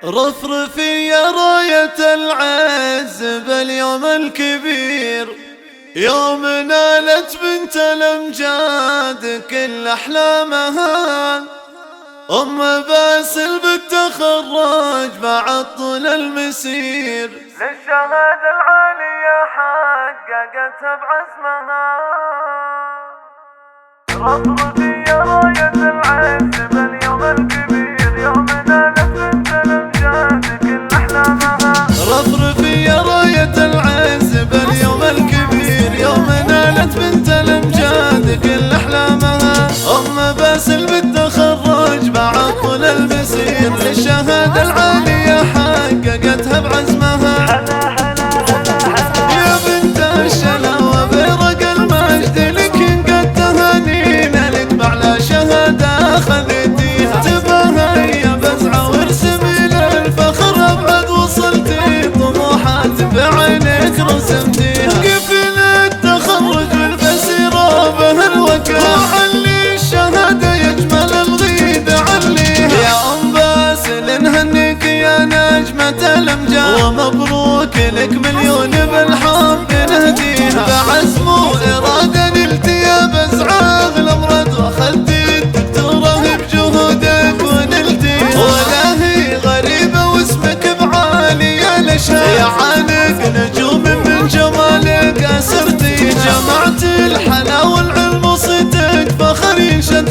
رفرفي يا راية العز باليوم الكبير، يوم نالت بنت الأمجاد كل أحلامها. أم باسل بالتخرج بعد طول المسير، للشهادة العالية حققتها بعزمها. رفرفي يا راية العز باليوم الكبير، يوم نالت بنت الأمجاد كل أحلامها. رفرفي يا راية العز باليوم الكبير، يوم نالت بنت الأمجاد كل أحلامها. أم باسل بالتخرج بعد طول المسير، للشهادة العالية حققتها بعزمها. يا بنت الشلاوة برق المجد لك قد تهانينا لك بعلى شهادة أخذتيها. تباهى يا بزعة وارسمي للفخر أبعد وصلتي، طموحات بعينك رسمتيها. قفل التخرج والبسيرة به الوكالة، وعلي الشهادة يجمل الغيد عليها. يا أم باسل نهنيك يا نجمة الأمجاد، ومبروك لك مليون بالحب نهديها. بعزم وإرادة نلتي يا بزعة أغلى مراد، واخذتي الدكتورة بجهودك ونلتيها. ولا هي غريبة واسمك بعالي الأشهاد، يا عانق نجوم من جمالك أسرتي. جمعت الحلا والعلم وصيتك فخر ينشد